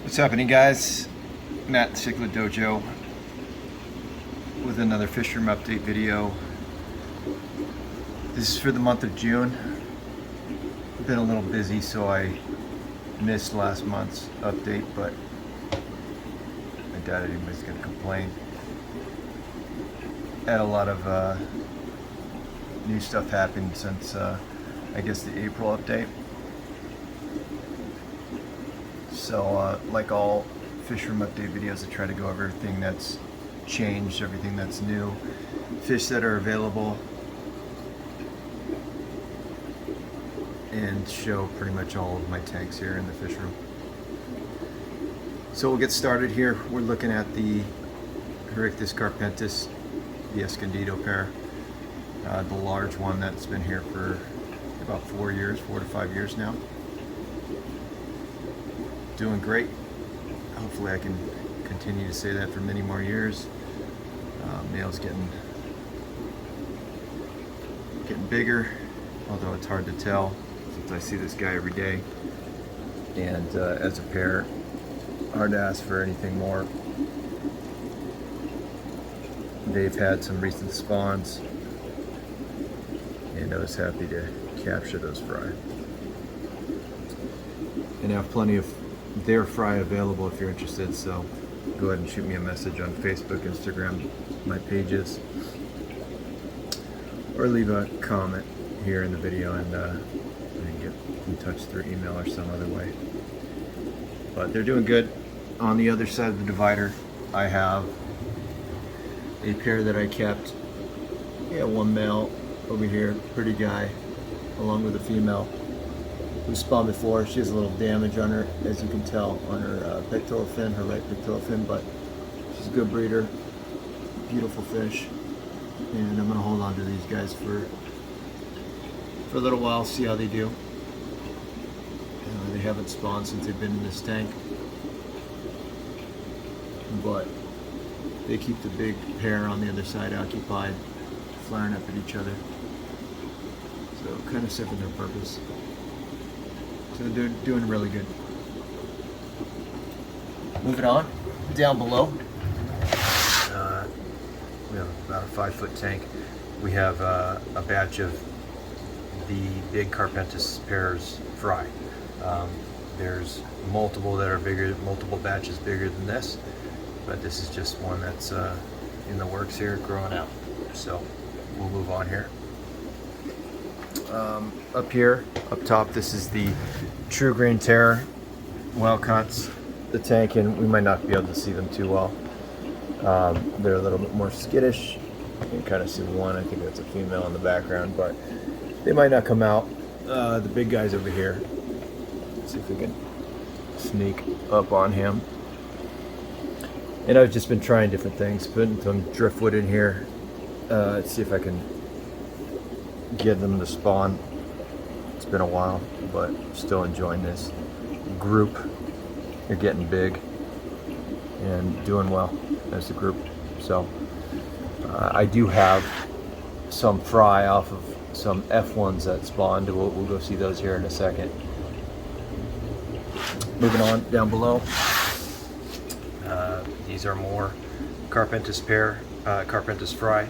What's happening, guys? Matt Cichlid Dojo with another Fishroom update video. This is for the month of June. I've been a little busy, so I missed last month's update, but I doubt anybody's going to complain. Had a lot of new stuff happened since I guess the April update. So like all Fishroom update videos, I try to go over everything that's changed, everything that's new, fish that are available, and show pretty much all of my tanks here in the Fishroom. So we'll get started here. We're looking at the Carpintis, the Escondido pair, the large one that's been here for about 4 to 5 years now. Doing great. Hopefully I can continue to say that for many more years. Male's getting bigger, although it's hard to tell since I see this guy every day. And as a pair, hard to ask for anything more. They've had some recent spawns, and I was happy to capture those fry. And I have plenty of their fry available if you're interested, so go ahead and shoot me a message on Facebook, Instagram, my pages, or leave a comment here in the video, and get in touch through email or some other way. But they're doing good. On the other side of the divider, I have a pair that I kept. One male over here, pretty guy, along with a female who spawned before. She has a little damage on her, as you can tell, on her pectoral fin, her right pectoral fin, but she's a good breeder, beautiful fish, and I'm going to hold on to these guys for a little while, see how they do. They haven't spawned since they've been in this tank, but they keep the big pair on the other side occupied, flaring up at each other, so kind of serving their purpose. So they're doing really good. Moving on, down below, we have about a 5-foot tank. We have a batch of the big Carpintis pairs fry. There's multiple that are bigger, multiple batches bigger than this, but this is just one that's in the works here, growing out. So we'll move on here. Up here, up top, this is the True Green Terror Wildcats, the tank, and we might not be able to see them too well. They're a little bit more skittish. You can kind of see one, I think that's a female in the background, but they might not come out. The big guy's over here. Let's see if we can sneak up on him. And I've just been trying different things, putting some driftwood in here. Let's see if I can get them to spawn. It's been a while, but still enjoying this group. They're getting big and doing well as a group. So I do have some fry off of some F1s that spawned. We'll go see those here in a second. Moving on down below, these are more Carpintis pair, Carpintis fry.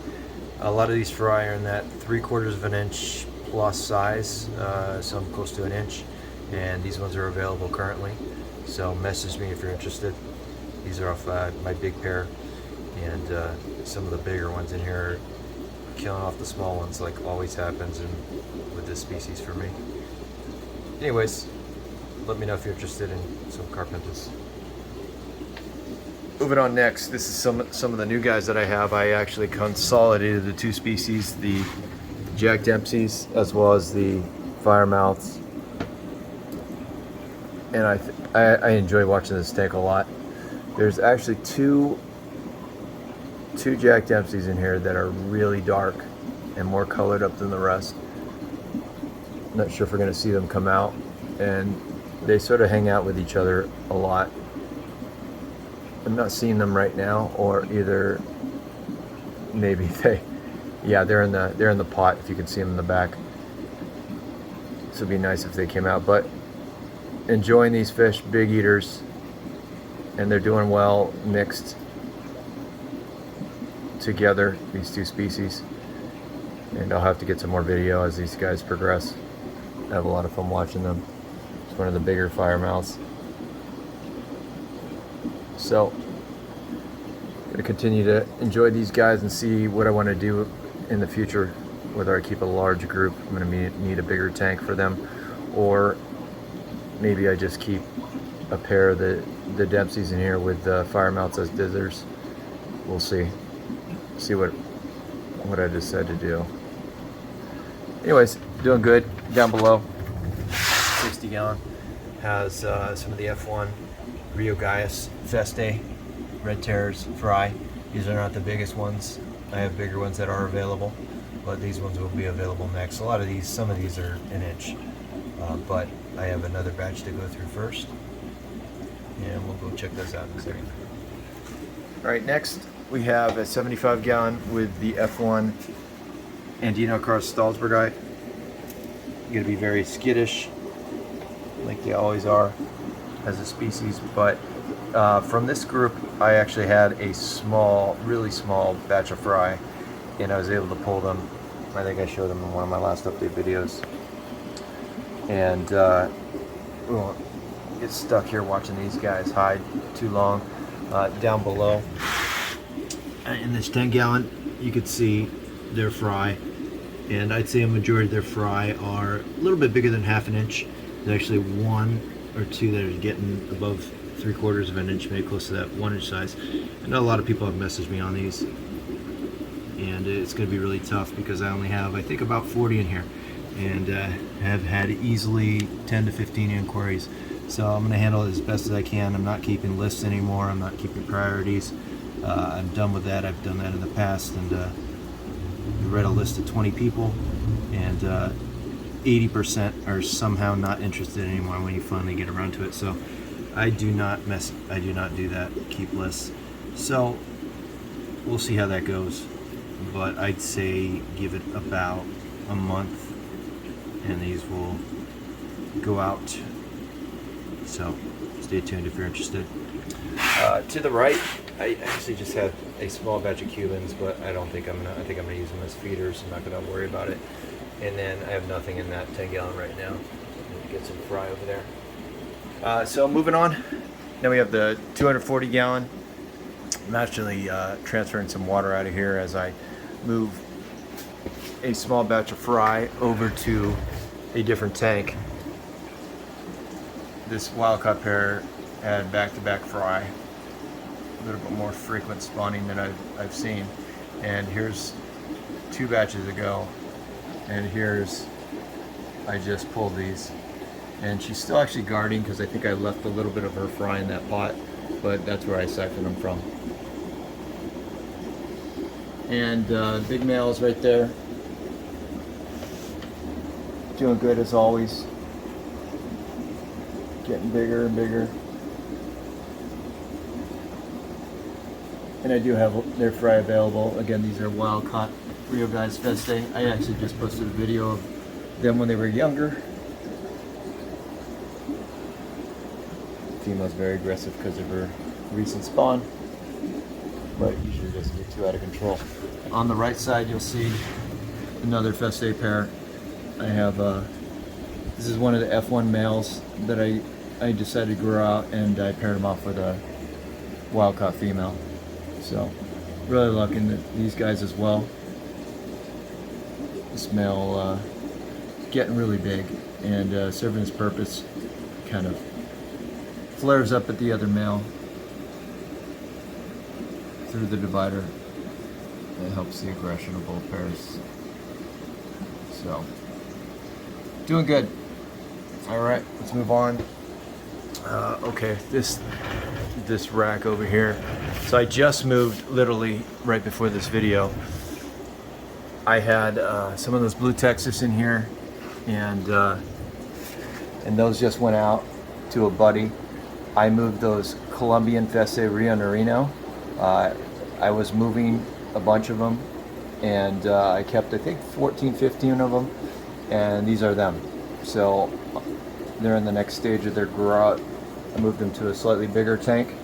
A lot of these fry are in that 3/4 of an inch plus size, some close to an inch, and these ones are available currently. So message me if you're interested. These are off my big pair, and some of the bigger ones in here are killing off the small ones, like always happens with this species for me. Anyways, let me know if you're interested in some Carpintis. Moving on next, this is some of the new guys that I have. I actually consolidated the two species, the Jack Dempseys as well as the Firemouths, and I enjoy watching this tank a lot. There's actually two Jack Dempseys in here that are really dark and more colored up than the rest. Not sure if we're going to see them come out, and they sort of hang out with each other a lot. I'm not seeing them right now, or either maybe they're in the pot, if you can see them in the back. So it'd be nice if they came out, but enjoying these fish, big eaters, and they're doing well mixed together, these two species. And I'll have to get some more video as these guys progress. I have a lot of fun watching them. It's one of the bigger firemouths. So I'm gonna continue to enjoy these guys and see what I want to do in the future, whether I keep a large group. I'm gonna need a bigger tank for them, or maybe I just keep a pair of the Dempseys in here with firemouths as dizzers. We'll see what I decide to do. Anyways, doing good. Down below, 60 gallon has some of the F1 Rio Guayas festae, red terrors, fry. These are not the biggest ones. I have bigger ones that are available, but these ones will be available next. Some of these are an inch, but I have another batch to go through first, and we'll go check those out in a second. All right, next we have a 75 gallon with the F1 Andino cross Stalsbergi. Going to be very skittish, like they always are as a species, but from this group I actually had a really small batch of fry, and I was able to pull them. I think I showed them in one of my last update videos, and we won't get stuck here watching these guys hide too long. Down below in this 10 gallon you could see their fry, and I'd say a majority of their fry are a little bit bigger than half an inch. There's actually one or two that are getting above 3/4 of an inch, maybe close to that 1 inch size. I know a lot of people have messaged me on these, and it's going to be really tough because I only have, I think, about 40 in here, and have had easily 10 to 15 inquiries. So I'm going to handle it as best as I can. I'm not keeping lists anymore. I'm not keeping priorities. I'm done with that. I've done that in the past, and read a list of 20 people, and 80% are somehow not interested anymore when you finally get around to it. So I do not do that, keep lists. So we'll see how that goes, but I'd say give it about a month and these will go out. So stay tuned if you're interested. To the right, I actually just had a small batch of Cubans, but I think I'm gonna use them as feeders. I'm not gonna worry about it. And then I have nothing in that 10 gallon right now. Need to get some fry over there. So moving on, now we have the 240 gallon. I'm actually transferring some water out of here as I move a small batch of fry over to a different tank. This wild-caught pair had back-to-back fry, a little bit more frequent spawning than I've seen. And here's 2 batches ago, and I just pulled these, and she's still actually guarding because I think I left a little bit of her fry in that pot, but that's where I siphoned them from. And big males right there, doing good as always, getting bigger and bigger. And I do have their fry available. Again, these are wild caught Rio Guayas festae. I actually just posted a video of them when they were younger. Female's very aggressive because of her recent spawn, but usually doesn't get too out of control. On the right side, you'll see another festae pair. I have this is one of the F1 males that I decided to grow out, and I paired them off with a wild caught female. So really liking these guys as well. This male getting really big and serving his purpose. Kind of flares up at the other male through the divider. It helps the aggression of both pairs. So doing good. All right, let's move on. Okay, this rack over here. So I just moved literally right before this video. I had some of those blue Texas in here, and those just went out to a buddy. I moved those Colombian festae Rio Guayas. I was moving a bunch of them, and I kept, I think, 14, 15 of them, and these are them. So they're in the next stage of their growout. I moved them to a slightly bigger tank.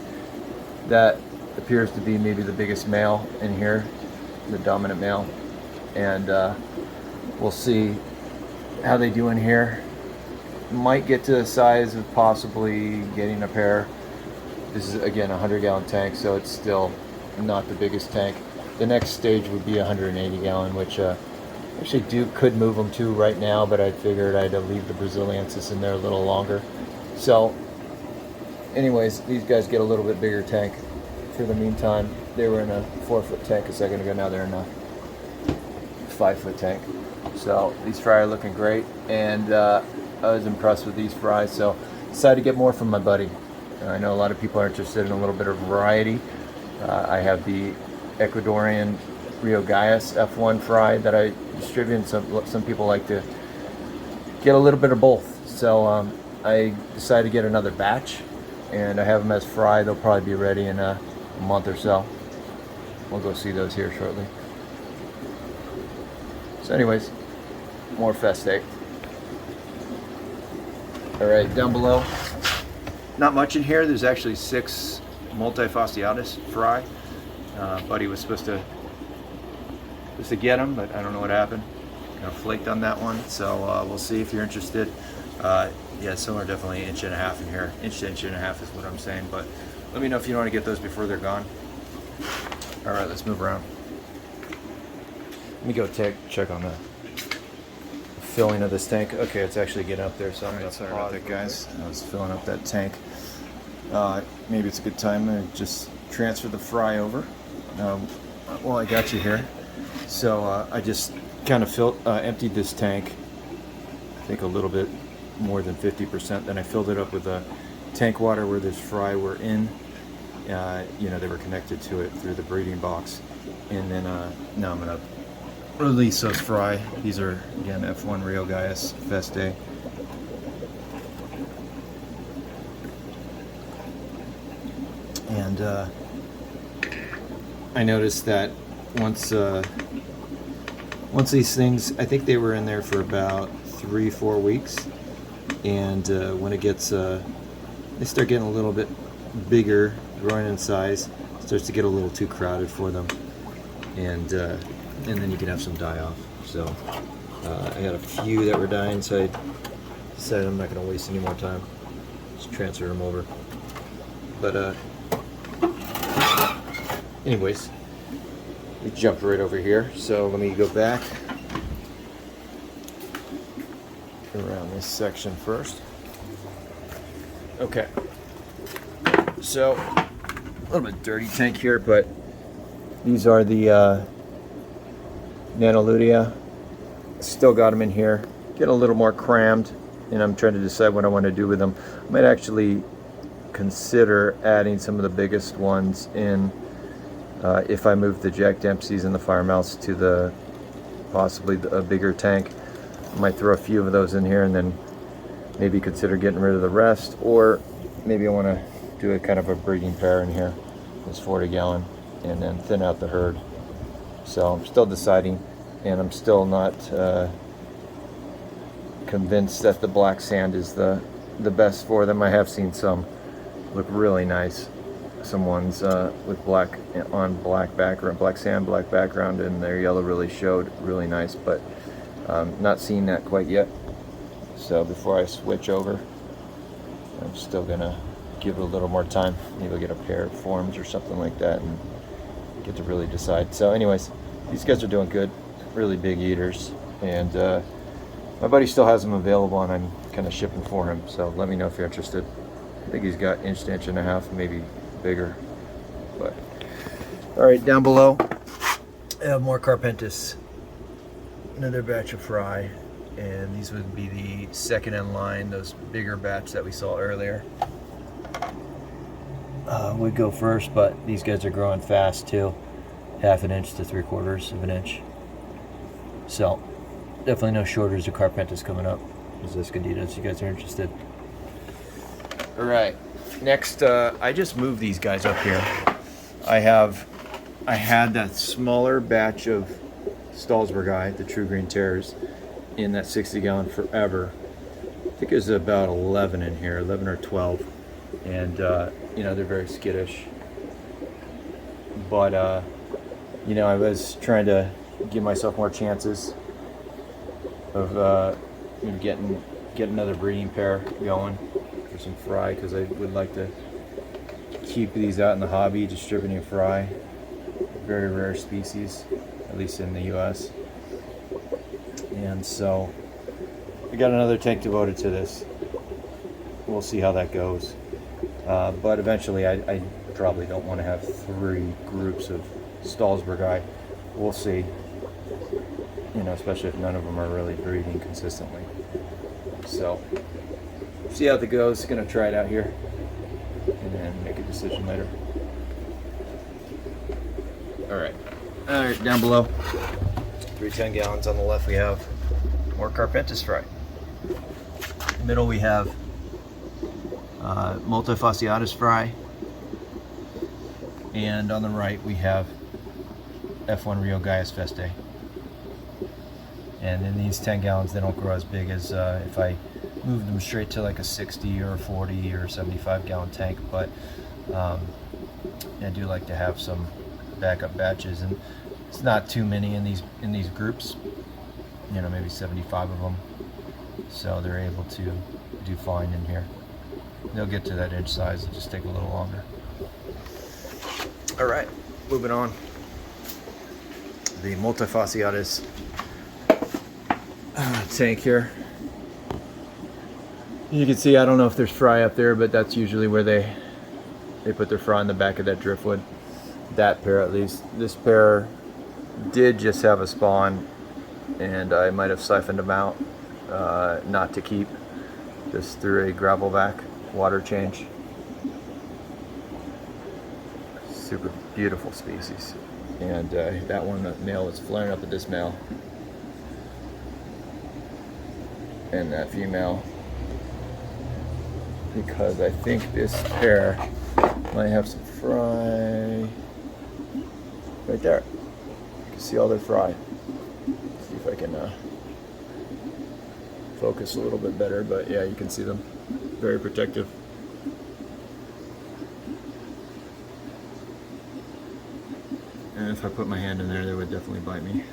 That appears to be maybe the biggest male in here, the dominant male, and we'll see how they do in here. Might get to the size of possibly getting a pair. This is again a 100-gallon tank, so it's still not the biggest tank. The next stage would be 180-gallon, which actually could move them to right now, but I figured I'd leave the Braziliensis in there a little longer. So anyways, these guys get a little bit bigger tank. For the meantime, they were in a 4-foot tank a second ago. Now they're in a 5-foot tank. So these fry are looking great, and I was impressed with these fries, so decided to get more from my buddy. I know a lot of people are interested in a little bit of variety. I have the Ecuadorian Rio Guayas F1 fry that I distribute, and some people like to get a little bit of both. So I decided to get another batch, and I have them as fry. They'll probably be ready in a month or so. We'll go see those here shortly. So anyways, more festae. All right, down below, not much in here. There's actually 6 Multifasciatus fry. Buddy was supposed to get them, but I don't know what happened. Kind of flaked on that one, so we'll see if you're interested. Yeah, some are definitely 1.5 inches in here. 1 to 1.5 inches is what I'm saying, but let me know if you want to get those before they're gone. All right, let's move around. Let me go check on the filling of this tank. Okay, it's actually getting up there, so I'm gonna sorry about that, guys. I was filling up that tank. Maybe it's a good time to just transfer the fry over. Well, I got you here. So I just kind of emptied this tank, I think a little bit more than 50%. Then I filled it up with tank water where this fry were in. You know, they were connected to it through the breeding box. And then now I'm gonna release those fry. These are again F1 Rio Guayas festae. And I noticed that once these things, I think they were in there for about 3-4 weeks, and when it gets they start getting a little bit bigger, growing in size, it starts to get a little too crowded for them, and then you can have some die off. So I got a few that were dying, so I decided I'm not going to waste any more time. Just transfer them over. But anyways, we jumped right over here, so let me go back around this section first. Okay, so a little bit dirty tank here, but these are the Nanoludia. Still got them in here. Get a little more crammed, and I'm trying to decide what I want to do with them. I might actually consider adding some of the biggest ones in. If I move the Jack Dempseys and the Firemouths to possibly a bigger tank, I might throw a few of those in here and then maybe consider getting rid of the rest, or maybe I want to do a kind of a breeding pair in here, this 40-gallon, and then thin out the herd. So I'm still deciding, and I'm still not convinced that the black sand is the best for them. I have seen some look really nice. Some ones with black background, black sand, black background, and their yellow really showed really nice, but not seeing that quite yet. So before I switch over, I'm still gonna give it a little more time. Maybe I'll get a pair of forms or something like that and get to really decide. So anyways, these guys are doing good, really big eaters, and my buddy still has them available, and I'm kind of shipping for him. So let me know if you're interested. I think he's got 1 to 1.5 inches, maybe bigger. But all right, down below I have more Carpintis, another batch of fry, and these would be the second in line, those bigger batch that we saw earlier. Would go first, but these guys are growing fast too, 1/2 inch to 3/4 inch. So definitely no shortage of Carpintis coming up. Is this Candidas, you guys are interested? All right. Next, I just moved these guys up here. I had that smaller batch of Stalsbergi, the True Green Terrors, in that 60-gallon forever. I think there's about 11 in here, 11 or 12, and you know, they're very skittish. But you know, I was trying to give myself more chances of maybe get another breeding pair going for some fry, because I would like to keep these out in the hobby, distributing fry. Very rare species, at least in the U.S. And so I got another tank devoted to this. We'll see how that goes. But eventually I probably don't want to have 3 groups of Stalsbergi. We'll see. You know, especially if none of them are really breeding consistently. So, see how that goes. Gonna try it out here and then make a decision later. Alright, down below, 3 10-gallons. On the left we have more Carpintis fry. In the middle we have Multifasciatus fry. And on the right we have F1 Rio Guayas festae. And in these 10 gallons, they don't grow as big as if I move them straight to like a 60 or 40 or 75 gallon tank, but I do like to have some backup batches, and it's not too many in these groups, you know, maybe 75 of them, so they're able to do fine in here. They'll get to that inch size, it'll just take a little longer. All right, moving on. The Multifasciatus tank here. You can see, I don't know if there's fry up there, but that's usually where they put their fry in the back of that driftwood. That pair, at least. This pair did just have a spawn, and I might have siphoned them out, not to keep, just through a gravelback water change. Super beautiful species. And that one, the male, is flaring up at this male, and that female, because I think this pair might have some fry right there. You can see all their fry. See if I can focus a little bit better, but yeah, you can see them. Very protective. And if I put my hand in there, they would definitely bite me.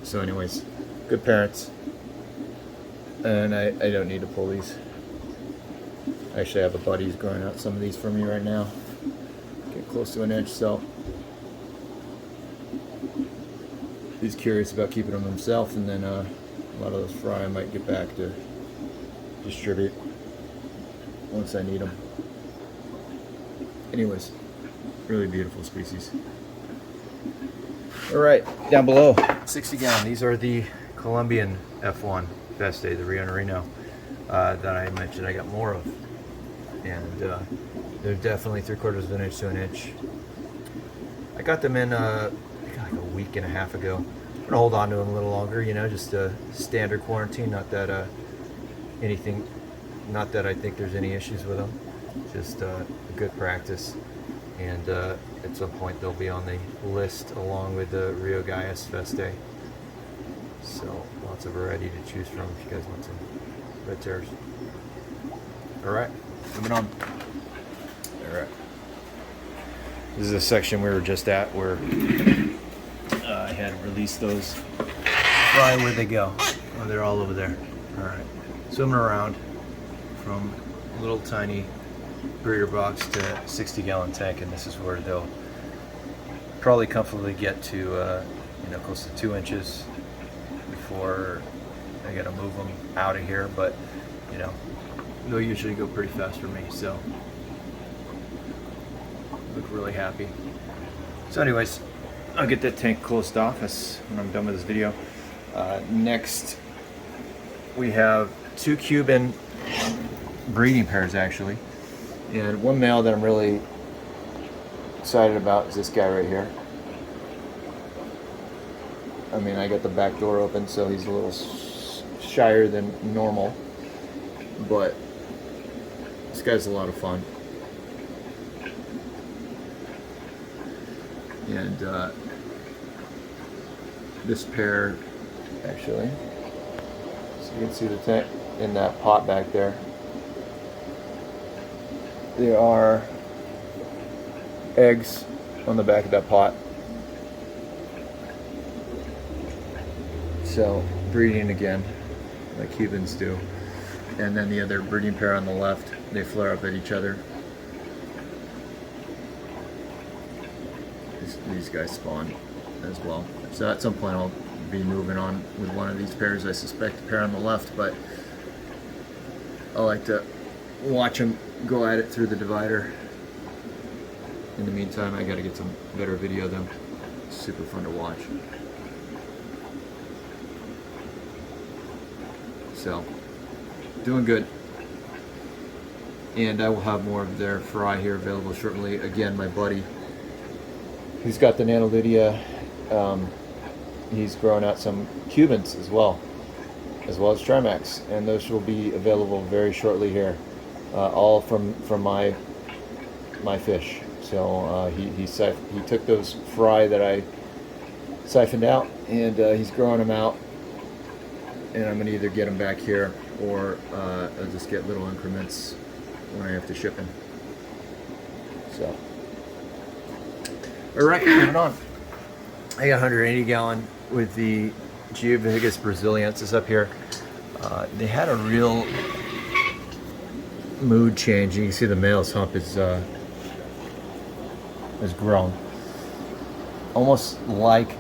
So anyways, good parents. And I don't need to pull these. Actually, I have a buddy who's growing out some of these for me right now. Get close to an inch, so he's curious about keeping them himself, and then a lot of those fry I might get back to distribute once I need them. Anyways, really beautiful species. All right, down below, 60 gallon. These are the Colombian F1 festae, the Rio Reno, that I mentioned I got more of. And they're definitely 3/4 of an inch to an inch. I got them in like a week and a half ago. I'm gonna hold on to them a little longer, you know, just a standard quarantine. Not that not that I think there's any issues with them. Just a good practice. And at some point they'll be on the list along with the Rio Guayas festae. So lots of variety to choose from if you guys want some red terrors. All right. Moving on. Alright. This is a section we were just at where I had released those fry. Where'd they go? Oh, they're all over there. Alright. Swimming around from a little tiny breeder box to 60-gallon tank, and this is where they'll probably comfortably get to you know, close to 2 inches before I gotta move them out of here, but you know, they'll usually go pretty fast for me, so look really happy. So anyways, I'll get that tank closed off when I'm done with this video. Next, we have 2 Cuban breeding pairs actually, and one male that I'm really excited about is this guy right here. I mean, I got the back door open, so he's a little shyer than normal, but this guy's a lot of fun. And this pair, actually, so you can see the tank in that pot back there. They are eggs on the back of that pot. So breeding again, like Cubans do. And then the other breeding pair on the left, they flare up at each other. These guys spawn as well. So at some point I'll be moving on with one of these pairs. I suspect the pair on the left, but I like to watch them go at it through the divider. In the meantime, I gotta get some better video of them. It's super fun to watch. So, doing good. And I will have more of their fry here available shortly. Again, my buddy, he's got the Nanolydia. He's growing out some Cubans as well as Trimax, and those will be available very shortly here, all from my fish. So he took those fry that I siphoned out, and he's growing them out, and I'm gonna either get them back here or I'll just get little increments when I have to ship them. So, all right, moving on. I got 180 gallon with the Geophagus brasiliensis up here. They had a real mood change. You can see the male's hump is grown. Almost like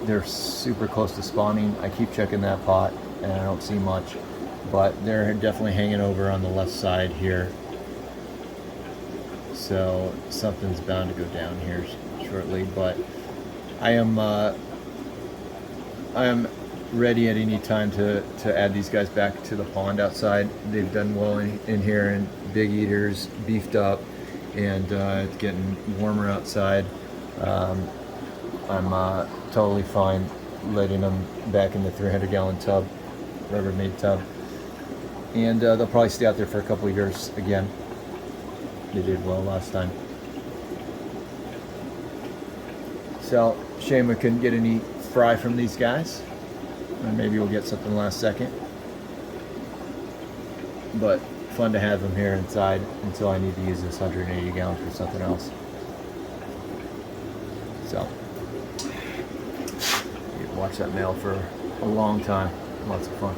they're super close to spawning. I keep checking that pot and I don't see much, but they're definitely hanging over on the left side here. So something's bound to go down here shortly, but I am ready at any time to add these guys back to the pond outside. They've done well in here, and big eaters, beefed up, and it's getting warmer outside. I'm totally fine letting them back in the 300 gallon tub, Rubbermaid tub, and they'll probably stay out there for a couple of years again. They did well last time. So, shame we couldn't get any fry from these guys. And maybe we'll get something last second. But fun to have them here inside until I need to use this 180 gallons for something else. So, you can watch that male for a long time. Lots of fun.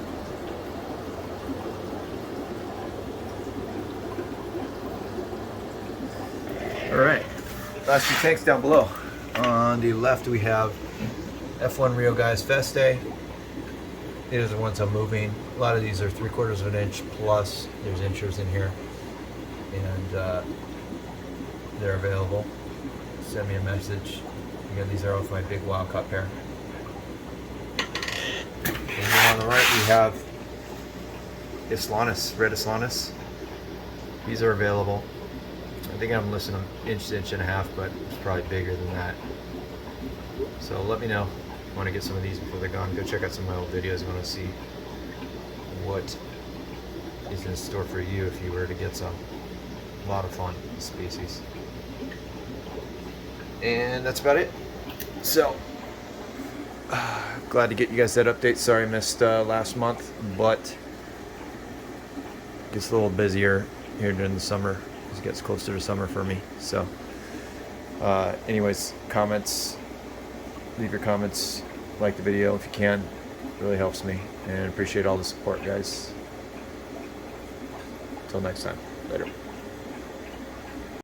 Alright, last few tanks down below. On the left we have F1 Rio Guayas festae. These are the ones I'm moving. A lot of these are 3/4 of an inch plus. There's inchers in here, and they're available. Send me a message. Again, these are off my big wild caught pair. And then on the right we have Islanus, red Islanus. These are available. I think I'm listing them inch to inch and a half, but it's probably bigger than that. So let me know if you want to get some of these before they're gone. Go check out some of my old videos if you want to see what is in store for you if you were to get some. A lot of fun species. And that's about it. So, glad to get you guys that update. Sorry I missed last month, but it gets a little busier here during the summer. It gets closer to summer for me. So, anyways, comments. Leave your comments. Like the video if you can. It really helps me. And appreciate all the support, guys. Until next time. Later.